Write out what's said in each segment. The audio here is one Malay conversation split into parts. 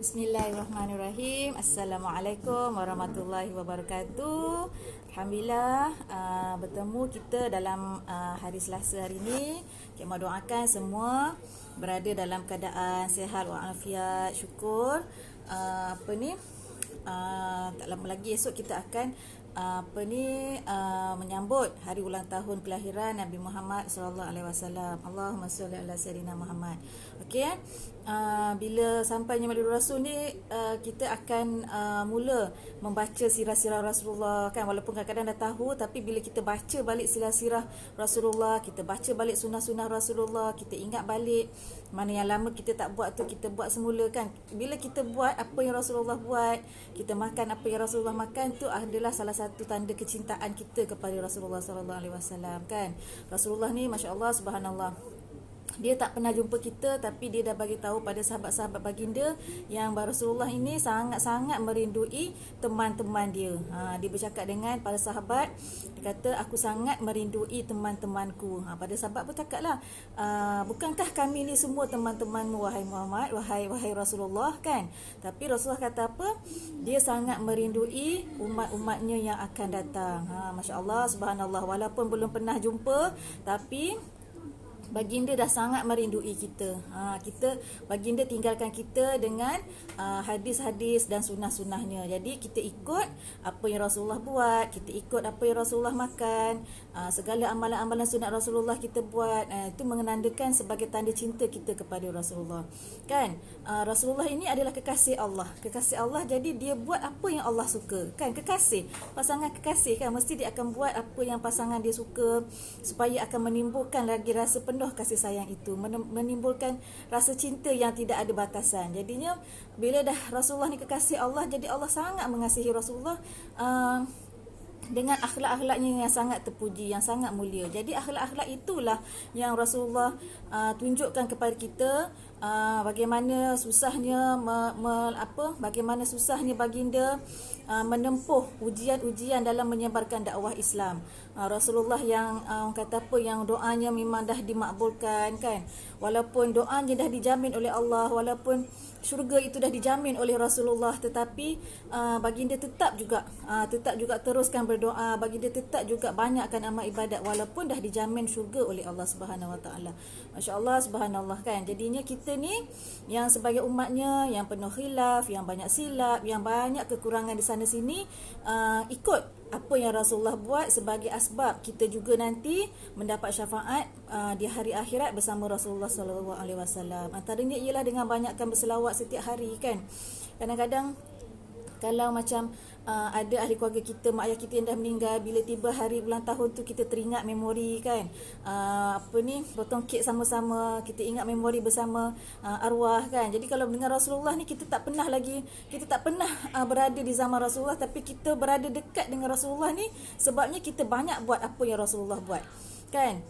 Bismillahirrahmanirrahim. Assalamualaikum warahmatullahi wabarakatuh. Alhamdulillah bertemu kita dalam hari Selasa hari ini. Kita mau doakan semua berada dalam keadaan sihat walafiat, syukur. Tak lama lagi esok kita akan menyambut hari ulang tahun kelahiran Nabi Muhammad sallallahu alaihi wasallam. Allahumma shalli ala sayyidina Muhammad. Okey, bila sampainya Maulid Rasul ni kita akan mula membaca sirah-sirah Rasulullah kan, walaupun kadang-kadang dah tahu, tapi bila kita baca balik sirah-sirah Rasulullah, kita baca balik sunnah-sunnah Rasulullah, kita ingat balik mana yang lama kita tak buat tu, kita buat semula kan. Bila kita buat apa yang Rasulullah buat, kita makan apa yang Rasulullah makan, tu adalah salah satu tanda kecintaan kita kepada Rasulullah sallallahu alaihi wasallam kan. Rasulullah ni masya-Allah, subhanallah, dia tak pernah jumpa kita, tapi dia dah bagi tahu pada sahabat-sahabat baginda yang Rasulullah ini sangat-sangat merindui teman-teman dia. Dia bercakap dengan para sahabat, dia kata, aku sangat merindui teman-temanku. Pada sahabat pun cakaplah, bukankah kami ni semua teman-temanmu wahai Muhammad, wahai Rasulullah kan. Tapi Rasulullah kata apa? Dia sangat merindui umat-umatnya yang akan datang. Masya-Allah, subhanallah, walaupun belum pernah jumpa, tapi baginda dah sangat merindui kita. Baginda tinggalkan kita dengan hadis-hadis dan sunnah-sunnahnya. Jadi kita ikut apa yang Rasulullah buat, kita ikut apa yang Rasulullah makan, segala amalan-amalan sunat Rasulullah kita buat. Itu menandakan sebagai tanda cinta kita kepada Rasulullah. Kan? Rasulullah ini adalah kekasih Allah. Kekasih Allah, jadi dia buat apa yang Allah suka. Kan? Kekasih. Pasangan kekasih kan, mesti dia akan buat apa yang pasangan dia suka, supaya akan menimbulkan lagi rasa penuh kasih sayang itu, menimbulkan rasa cinta yang tidak ada batasan. Jadinya bila dah Rasulullah ni kekasih Allah, jadi Allah sangat mengasihi Rasulullah dengan akhlak-akhlaknya yang sangat terpuji, yang sangat mulia. Jadi akhlak-akhlak itulah yang Rasulullah tunjukkan kepada kita, bagaimana susahnya bagaimana susahnya baginda menempuh ujian-ujian dalam menyebarkan dakwah Islam. Rasulullah yang kata apa, yang doanya memang dah dimakbulkan kan, walaupun doanya dah dijamin oleh Allah, walaupun syurga itu dah dijamin oleh Rasulullah, tetapi baginda tetap juga teruskan berdoa, baginda tetap juga banyakkan amal ibadat walaupun dah dijamin syurga oleh Allah Subhanahu Wa Taala. Masya-Allah, subhanallah kan. Jadinya kita ni yang sebagai umatnya yang penuh khilaf, yang banyak silap, yang banyak kekurangan di sana sini, ikut apa yang Rasulullah buat sebagai asbab kita juga nanti mendapat syafaat di hari akhirat bersama Rasulullah sallallahu alaihi wasallam. Antaranya ialah dengan banyakkan berselawat setiap hari kan. Kadang-kadang kalau macam ada ahli keluarga kita, mak ayah kita yang dah meninggal, bila tiba hari ulang tahun tu kita teringat memori kan, potong kek sama-sama, kita ingat memori bersama arwah kan. Jadi kalau dengan Rasulullah ni kita tak pernah berada di zaman Rasulullah, tapi kita berada dekat dengan Rasulullah ni sebabnya kita banyak buat apa yang Rasulullah buat kan.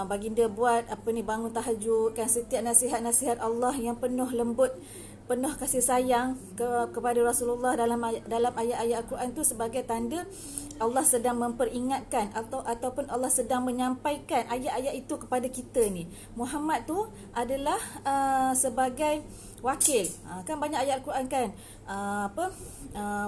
Baginda buat bangun tahajud kan, setiap nasihat-nasihat Allah yang penuh lembut, penuh kasih sayang kepada Rasulullah dalam ayat-ayat Al-Quran tu sebagai tanda Allah sedang memperingatkan ataupun Allah sedang menyampaikan ayat-ayat itu kepada kita ni. Muhammad tu adalah sebagai wakil. Kan banyak ayat Al-Quran kan,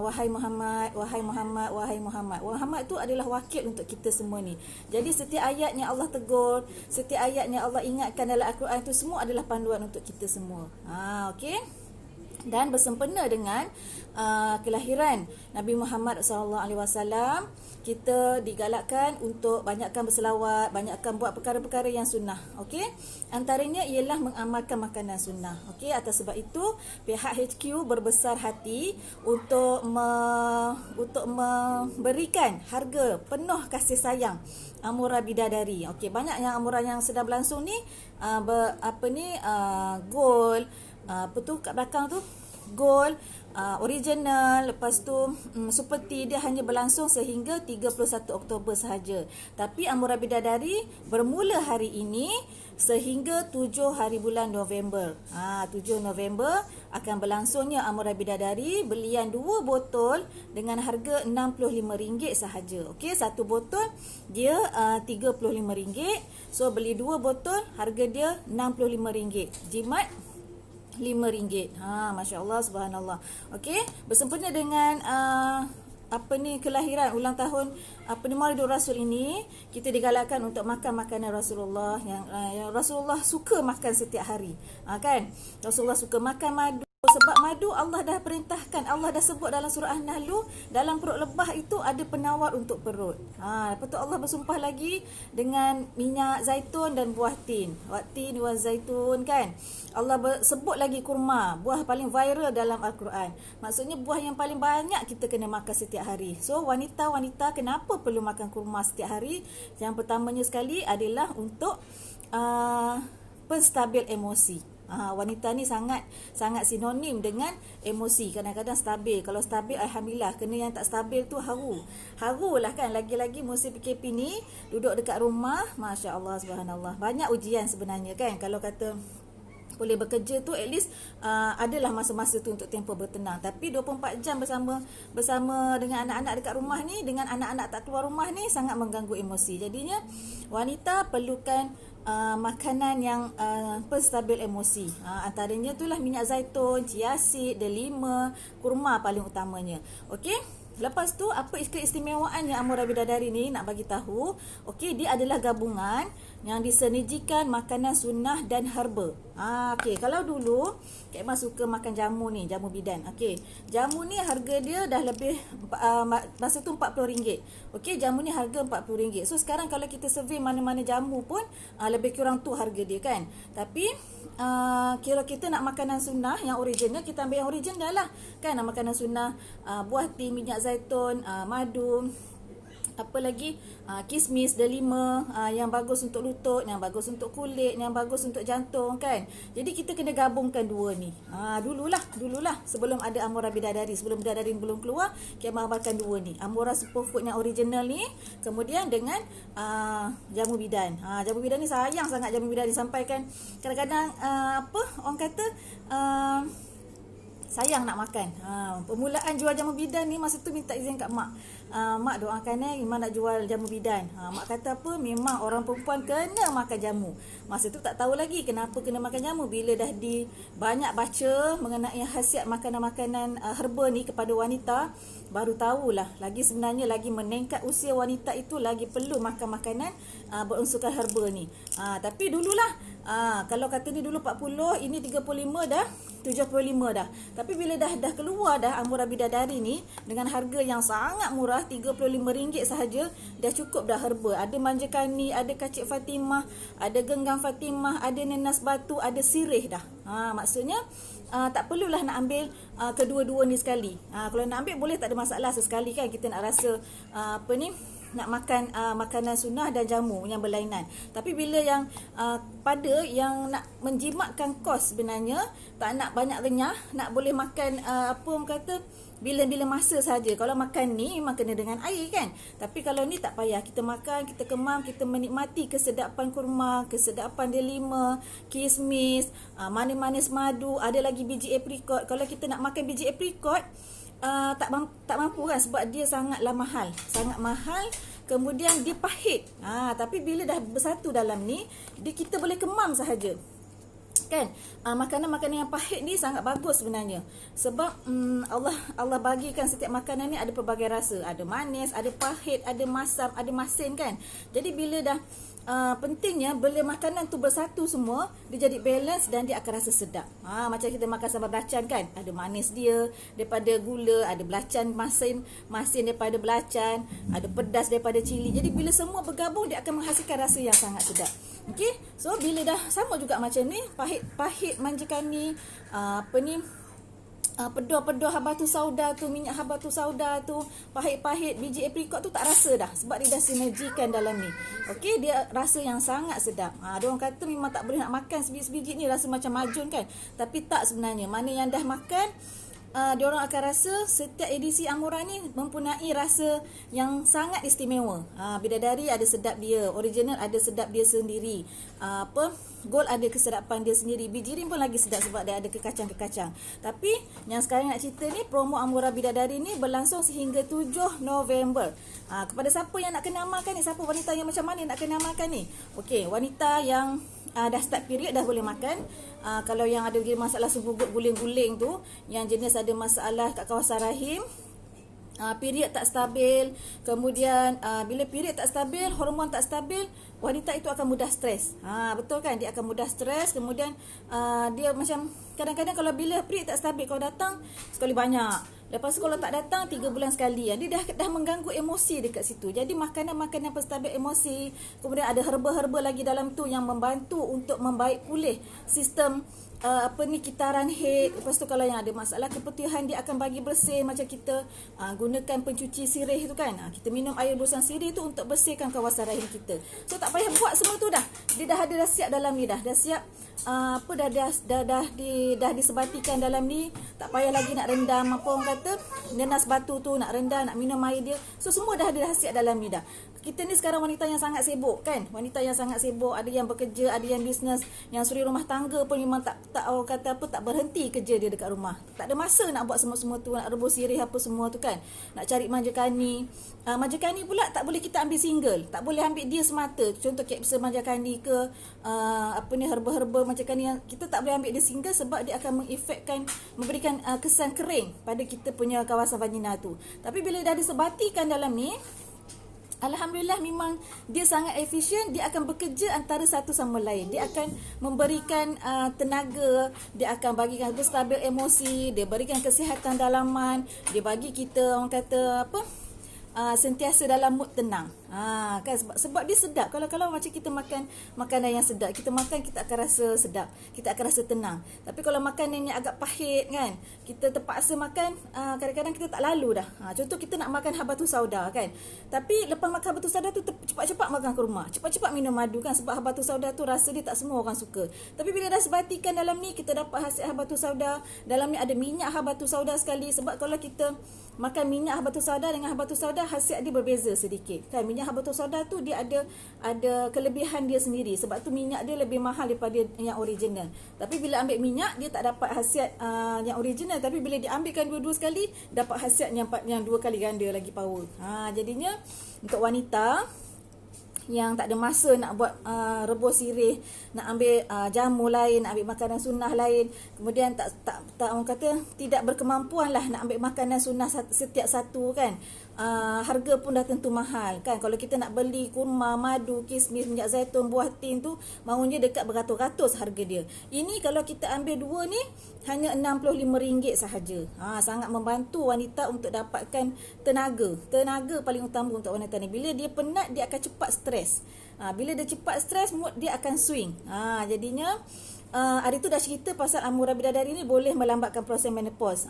wahai Muhammad, wahai Muhammad, wahai Muhammad. Muhammad tu adalah wakil untuk kita semua ni. Jadi setiap ayatnya Allah tegur, setiap ayatnya Allah ingatkan dalam Al-Quran tu, semua adalah panduan untuk kita semua. Okey. Dan bersempena dengan kelahiran Nabi Muhammad SAW, kita digalakkan untuk banyakkan berselawat, banyakkan buat perkara-perkara yang sunnah. Okey, antaranya ialah mengamalkan makanan sunnah. Okey, atas sebab itu pihak HQ berbesar hati untuk memberikan harga penuh kasih sayang Amura Bidadari. Okey, banyak yang Amura yang sedang berlangsung ni gold, kat belakang tu gold, original, lepas tu super tea, dia hanya berlangsung sehingga 31 Oktober sahaja. Tapi Amura Bidadari bermula hari ini sehingga 7 hari bulan November. 7 November akan berlangsungnya Amura Bidadari. Belian 2 botol dengan harga RM65 sahaja. Okey, satu botol dia RM35. So beli 2 botol harga dia RM65. Jimat RM5. Masya Allah, subhanallah. Okey, bersempena dengan kelahiran ulang tahun Maulidul Rasul ini, kita digalakkan untuk makan makanan Rasulullah yang Rasulullah suka makan setiap hari. Kan? Rasulullah suka makan madu. Sebab madu Allah dah perintahkan, Allah dah sebut dalam surah An-Nahl, dalam perut lebah itu ada penawar untuk perut. Lepas tu Allah bersumpah lagi dengan minyak zaitun dan buah tin. Wat-tin wa zaitun, kan. Allah sebut lagi kurma, buah paling viral dalam Al-Quran. Maksudnya buah yang paling banyak kita kena makan setiap hari. So wanita-wanita kenapa perlu makan kurma setiap hari? Yang pertamanya sekali adalah untuk penstabil emosi. Wanita ni sangat sinonim dengan emosi. Kadang-kadang stabil. Kalau stabil, alhamdulillah. Kena yang tak stabil tu haru lah, kan. Lagi-lagi musim PKP ni, duduk dekat rumah, Masya Allah, subhanallah. Banyak ujian sebenarnya, kan. Kalau kata boleh bekerja tu, at least adalah masa-masa tu untuk tempoh bertenang. Tapi 24 jam bersama dengan anak-anak dekat rumah ni, dengan anak-anak tak keluar rumah ni, sangat mengganggu emosi. Jadinya wanita perlukan makanan yang penstabil emosi. Antaranya itulah minyak zaitun, chia seed, delima, kurma paling utamanya. Okey. Lepas tu apa keistimewaannya Amurah Bidadari ni, nak bagi tahu. Okey, dia adalah gabungan yang disenerjikan makanan sunnah dan herba. Okey, kalau dulu Kak Emma suka makan jamu ni, jamu bidan. Okey, jamu ni harga dia dah lebih masa tu RM40. Okey, jamu ni harga RM40. So sekarang kalau kita survey mana-mana jamu pun lebih kurang tu harga dia, kan. Tapi kalau kita nak makanan sunnah yang original, kita ambil yang original lah, kan. Makanan sunnah, buah tin, minyak zaitun, madu, apa lagi, kismis, delima, yang bagus untuk lutut, yang bagus untuk kulit, yang bagus untuk jantung, kan. Jadi kita kena gabungkan dua ni. Dululah sebelum ada Amurah Bidadari, sebelum Bidadari belum keluar, kita amalkan dua ni. Amurah Superfood yang original ni, kemudian dengan jamu bidan. Jamu bidan ni sayang sangat, jamu bidan disampaikan kadang-kadang orang kata sayang nak makan. Permulaan jual jamu bidan ni, masa tu minta izin kat mak. Mak doakan Iman nak jual jamu bidan. Mak kata apa, memang orang perempuan kena makan jamu. Masa tu tak tahu lagi kenapa kena makan jamu. Bila dah banyak baca mengenai khasiat makanan-makanan herba ni kepada wanita, baru tahulah lagi sebenarnya lagi meningkat usia wanita itu lagi perlu makan makanan berunsurkan herba ni. Tapi dululah kalau kata ni dulu 40, ini 35 dah, 75 dah. Tapi bila dah keluar dah Amurah Bidadari ni dengan harga yang sangat murah, RM35 sahaja, dah cukup dah herba. Ada manja kani, ada kacik Fatimah, ada genggam Fatimah, ada nenas batu, ada sirih dah. Maksudnya tak perlulah nak ambil kedua-dua ni sekali. Kalau nak ambil boleh, tak ada masalah, sesekali kan kita nak rasa nak makan makanan sunnah dan jamu yang berlainan. Tapi bila yang pada yang nak menjimatkan kos sebenarnya, tak nak banyak renyah, nak boleh makan orang kata bila-bila masa saja. Kalau makan ni memang kena dengan air, kan. Tapi kalau ni tak payah, kita makan, kita kemam, kita menikmati kesedapan kurma, kesedapan delima, kismis, manis-manis madu, ada lagi biji aprikot. Kalau kita nak makan biji aprikot, tak mampu, kan, sebab dia sangatlah mahal, sangat mahal. Kemudian dia pahit. Tapi bila dah bersatu dalam ni, kita boleh kemam sahaja, kan. Makanan-makanan yang pahit ni sangat bagus sebenarnya. Sebab Allah bagikan setiap makanan ni ada pelbagai rasa. Ada manis, ada pahit, ada masam, ada masin, kan. Jadi bila dah pentingnya bila makanan tu bersatu semua, dia jadi balance dan dia akan rasa sedap. Macam kita makan sambal belacan, kan. Ada manis dia daripada gula, ada belacan masin daripada belacan, ada pedas daripada cili. Jadi bila semua bergabung, dia akan menghasilkan rasa yang sangat sedap. Okey. So bila dah sama juga macam ni, pahit manjakan ni, pedoh-pedoh habatus sauda tu, minyak habatus sauda tu, pahit-pahit biji aprikot tu tak rasa dah, sebab dia dah sinergikan dalam ni. Okey, dia rasa yang sangat sedap. Ada orang kata memang tak boleh nak makan sebiji-sebiji ni, rasa macam majun, kan. Tapi tak sebenarnya. Mana yang dah makan, diorang akan rasa setiap edisi Amurah ni mempunyai rasa yang sangat istimewa. Bidadari ada sedap dia, original ada sedap dia sendiri, Gold ada kesedapan dia sendiri, Bijirin pun lagi sedap sebab dia ada kekacang-kekacang. Tapi yang sekarang nak cerita ni, promo Amurah Bidadari ni berlangsung sehingga 7 November. Kepada siapa yang nak kena amalkan ni, siapa wanita yang macam mana nak kena amalkan ni? Okey, wanita yang dah start period dah boleh makan. Kalau yang ada masalah sebugut guling-guling tu, yang jenis ada masalah kat kawasan rahim, period tak stabil, kemudian bila period tak stabil, hormon tak stabil, wanita itu akan mudah stres. Betul kan, dia akan mudah stres. Kemudian dia macam kadang-kadang kalau bila period tak stabil, kalau datang sekali banyak, lepas tu kalau tak datang 3 bulan sekali, dia dah mengganggu emosi dekat situ. Jadi makanan-makanan penstabil emosi, kemudian ada herba-herba lagi dalam tu yang membantu untuk membaik pulih sistem kitaran head. Lepas tu kalau yang ada masalah keputihan, dia akan bagi bersih. Macam kita gunakan pencuci sirih tu kan, kita minum air busan sirih tu untuk bersihkan kawasan rahim kita. So tak payah buat semua tu dah. Dia dah siap dalam ni dah siap, dah disebatikan dalam ni. Tak payah lagi nak rendam, apa orang kata, nenas batu tu nak rendam, nak minum air dia. So semua dah siap dalam ni dah. Kita ni sekarang wanita yang sangat sibuk kan, wanita yang sangat sibuk, ada yang bekerja, ada yang bisnes, yang suri rumah tangga pun memang tak orang kata apa, tak berhenti kerja dia dekat rumah. Tak ada masa nak buat semua-semua tu, nak rebus sirih apa semua tu kan, nak cari manja kani. Manja kani pula tak boleh kita ambil single, tak boleh ambil dia semata. Contoh kapsul manja kani ke herba-herba manja kani, yang kita tak boleh ambil dia single sebab dia akan mengefekkan, memberikan kesan kering pada kita punya kawasan vagina tu. Tapi bila dah disebatikan dalam ni, alhamdulillah memang dia sangat efisien. Dia akan bekerja antara satu sama lain. Dia akan memberikan tenaga, dia akan bagikan stabil emosi, dia berikan kesihatan dalaman, dia bagi kita orang kata apa, sentiasa dalam mood tenang. Kan sebab dia sedap. Kalau macam kita makan makanan yang sedap, kita makan, kita akan rasa sedap, kita akan rasa tenang. Tapi kalau makanan yang agak pahit kan, kita terpaksa makan, kadang-kadang kita tak lalu dah. Contoh kita nak makan habatus sauda kan, tapi lepas makan habatus sauda tu cepat-cepat makan kurma, cepat-cepat minum madu kan, sebab habatus sauda tu rasa dia tak semua orang suka. Tapi bila dah sebatikan dalam ni, kita dapat hasil habatus sauda. Dalam ni ada minyak habatus sauda sekali. Sebab kalau kita makan minyak habatus sauda dengan habatus sauda, hasil dia berbeza sedikit kan. Minyak habatus sauda tu dia ada kelebihan dia sendiri. Sebab tu minyak dia lebih mahal daripada yang original. Tapi bila ambil minyak, dia tak dapat khasiat yang original. Tapi bila diambilkan dua-dua sekali, dapat khasiat yang 2 kali ganda lagi power. Jadinya untuk wanita yang tak ada masa nak buat rebus sirih, nak ambil jamu lain, nak ambil makanan sunnah lain, kemudian tak orang kata tidak berkemampuan lah nak ambil makanan sunnah setiap satu kan, harga pun dah tentu mahal kan. Kalau kita nak beli kurma, madu, kismis, minyak zaitun, buah tin tu, mahunya dekat beratus-ratus harga dia. Ini kalau kita ambil 2 ni hanya RM65 sahaja. Sangat membantu wanita untuk dapatkan tenaga paling utama untuk wanita ni. Bila dia penat, dia akan cepat stres. Bila dia cepat stres, mood dia akan swing. Jadinya hari tu dah cerita pasal Amura Bidadari ni boleh melambatkan proses menopause.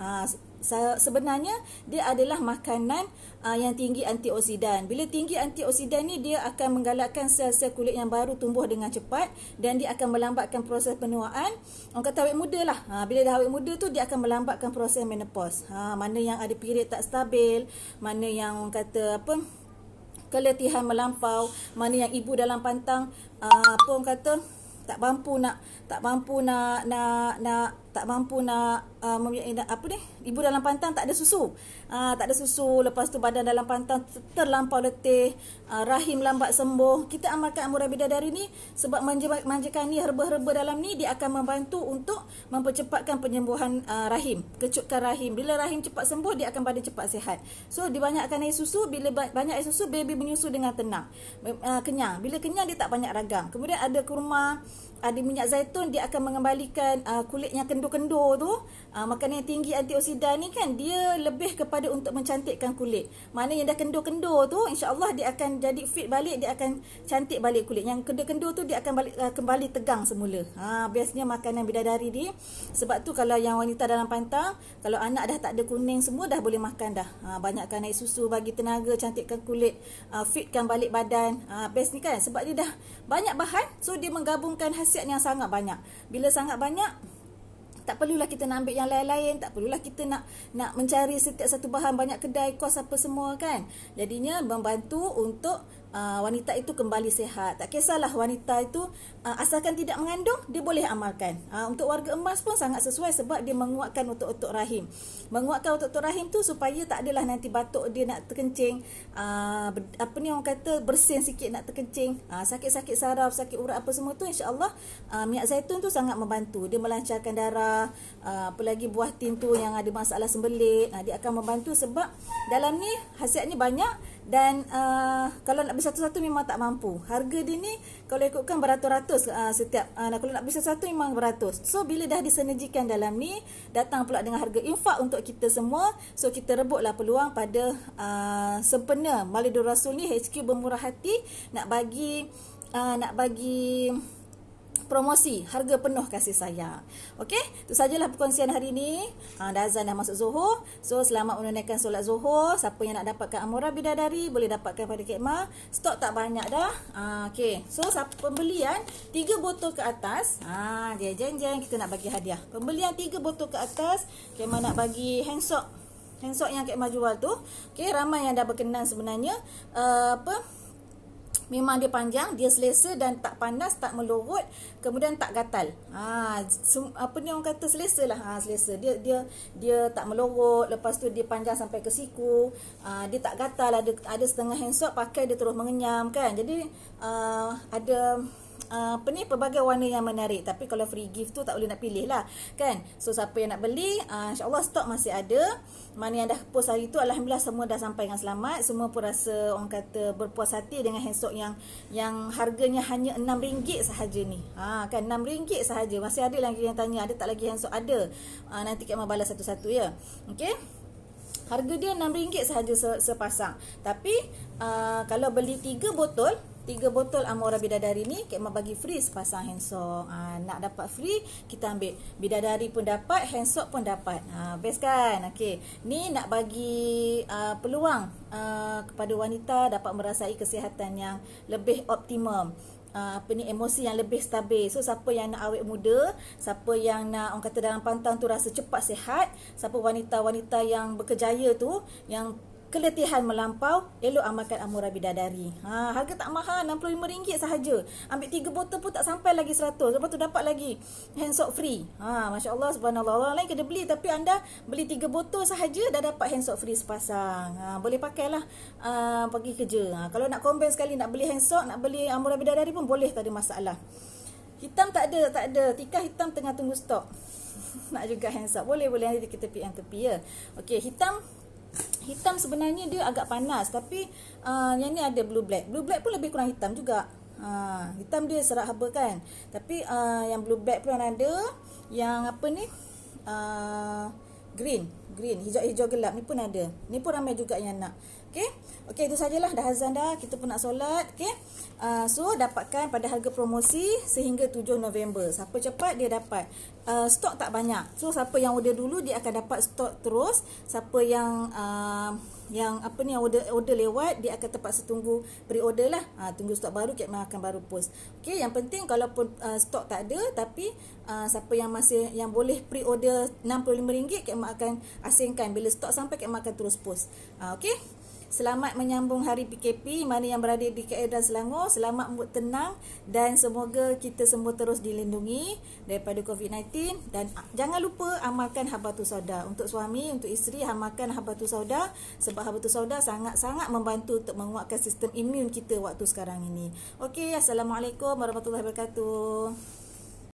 Sebenarnya dia adalah makanan yang tinggi antioksidan. Bila tinggi antioksidan ni, dia akan menggalakkan sel-sel kulit yang baru tumbuh dengan cepat, dan dia akan melambatkan proses penuaan. Orang kata awet muda lah. Bila dah awet muda tu, dia akan melambatkan proses menopause. Mana yang ada period tak stabil, mana yang orang kata apa, keletihan melampau, mana yang ibu dalam pantang orang kata tak mampu nak apa ni, ibu dalam pantang tak ada susu. Lepas tu badan dalam pantang terlampau letih, rahim lambat sembuh. Kita amalkan Amura Bidadari ni sebab manjakan ni, herba-herba dalam ni, dia akan membantu untuk mempercepatkan penyembuhan rahim, kecutkan rahim. Bila rahim cepat sembuh, dia akan badan cepat sihat. So dibanyakkan air susu. Bila banyak air susu, baby menyusu dengan tenang, kenyang. Bila kenyang, dia tak banyak ragam. Kemudian ada kurma, ada minyak zaitun, dia akan mengembalikan kulit yang kendur-kendur tu. Makanan yang tinggi antioksidan ni kan, dia lebih kepada untuk mencantikkan kulit. Mana yang dah kendur-kendur tu, insya-Allah dia akan jadi fit balik, dia akan cantik balik kulit. Yang kendur-kendur tu dia akan balik, kembali tegang semula. Biasanya makanan bidadari ni. Sebab tu kalau yang wanita dalam pantang, kalau anak dah tak ada kuning semua, dah boleh makan dah. Banyakkan air susu, bagi tenaga, cantikkan kulit, fitkan balik badan. Best ni kan, sebab dia dah banyak bahan, so dia menggabungkan khasiat yang sangat banyak. Bila sangat banyak, tak perlulah kita nak ambil yang lain-lain, tak perlulah kita nak mencari setiap satu bahan, banyak kedai, kos apa semua kan. Jadinya membantu untuk wanita itu kembali sihat. Tak kisahlah wanita itu asalkan tidak mengandung, dia boleh amalkan. Untuk warga emas pun sangat sesuai sebab dia menguatkan otot-otot rahim. Menguatkan otot-otot rahim tu supaya tak adalah nanti batuk dia nak terkencing, orang kata bersin sikit nak terkencing, sakit-sakit saraf, sakit urat apa semua tu, insya-Allah minyak zaitun tu sangat membantu. Dia melancarkan darah, apalagi buah tin tu yang ada masalah sembelit, dia akan membantu sebab dalam ni khasiatnya banyak. Dan kalau nak beli satu-satu memang tak mampu. Harga dia ni kalau ikutkan beratus-ratus setiap. Kalau nak beli satu-satu memang beratus. So bila dah disinergikan dalam ni, datang pula dengan harga infak untuk kita semua. So kita rebutlah peluang pada sempena Maulidur Rasul ni. HQ Bermurah Hati nak bagi promosi harga penuh kasih sayang. Okey, itu sajalah perkongsian hari ini. Dah azan dah masuk Zuhur. So selamat menunaikan solat Zuhur. Siapa yang nak dapatkan Amora Bidadari boleh dapatkan pada Kek Ma. Stok tak banyak dah. Okey. So pembelian 3 botol ke atas, dia jeng-jeng kita nak bagi hadiah. Pembelian 3 botol ke atas, Kek Ma nak bagi hand soap yang Kek Ma jual tu. Okey, ramai yang dah berkenan sebenarnya. Memang dia panjang, dia selesa dan tak panas, tak melorot, kemudian tak gatal. Orang kata selesa lah. Selesa. Dia tak melorot, lepas tu dia panjang sampai ke siku. Dia tak gatal, ada setengah hand soap pakai dia terus mengenyam kan. Jadi ada pelbagai warna yang menarik. Tapi kalau free gift tu tak boleh nak pilih lah kan. So siapa yang nak beli, insyaAllah stok masih ada. Mana yang dah post hari tu, alhamdulillah semua dah sampai dengan selamat. Semua pun rasa orang kata berpuas hati dengan hand soap yang harganya hanya RM6 sahaja ni. Kan RM6 sahaja. Masih ada lagi yang tanya, ada tak lagi hand soap? Ada. Nanti Kak Ma balas satu-satu ya. Okey. Harga dia RM6 sahaja sepasang. Tapi kalau beli 3 botol Amora Bidadari ni, Kek Ma bagi free sepasang hand soap. Nak dapat free, kita ambil. Bidadari pun dapat, hand soap pun dapat. Best kan? Okey. Ni nak bagi peluang kepada wanita dapat merasai kesihatan yang lebih optimum. Emosi yang lebih stabil. So siapa yang nak awet muda, siapa yang nak orang kata dalam pantang tu rasa cepat sihat, siapa wanita-wanita yang berkejaya tu, yang keletihan melampau, elok amalkan Amora Bidadari. Harga tak mahal, RM65 sahaja. Ambil 3 botol pun tak sampai lagi 100. Lepas tu dapat lagi hand soap free. Masya-Allah, subhanallah. Orang lain kena beli, tapi anda beli 3 botol sahaja dah dapat hand soap free sepasang. Boleh pakailah pergi kerja. Kalau nak combine sekali, nak beli hand soap, nak beli Amora Bidadari pun boleh, tak ada masalah. Hitam tak ada. Tikar hitam tengah tunggu stok. Nak juga hand soap. Boleh nanti kita tepi ya. Okey, hitam sebenarnya dia agak panas, tapi yang ni ada blue black. Blue black pun lebih kurang hitam juga. Hitam dia serat haba kan. Tapi yang blue black pun ada. Yang apa ni? Green, hijau gelap ni pun ada. Ni pun ramai juga yang nak. Okey, itu sajalah, dah azan dah, kita pun nak solat. Okey. So dapatkan pada harga promosi sehingga 7 November. Siapa cepat dia dapat. Stok tak banyak. So siapa yang order dulu dia akan dapat stok terus. Siapa yang yang order lewat, dia akan terpaksa tunggu pre-order lah. Tunggu stok baru, Kek Ma akan baru post. Okey, yang penting kalaupun stok tak ada, tapi siapa yang boleh pre-order RM65, Kek Ma akan asingkan. Bila stok sampai, Kek Ma akan terus post. Okey. Selamat menyambung hari PKP. Mana yang berada di KL dan Selangor, selamat tenang dan semoga kita semua terus dilindungi daripada COVID-19. Dan jangan lupa amalkan Habatus Sauda. Untuk suami, untuk isteri, amalkan Habatus Sauda, sebab Habatus Sauda sangat-sangat membantu untuk menguatkan sistem imun kita waktu sekarang ini. Okey, Assalamualaikum warahmatullahi wabarakatuh.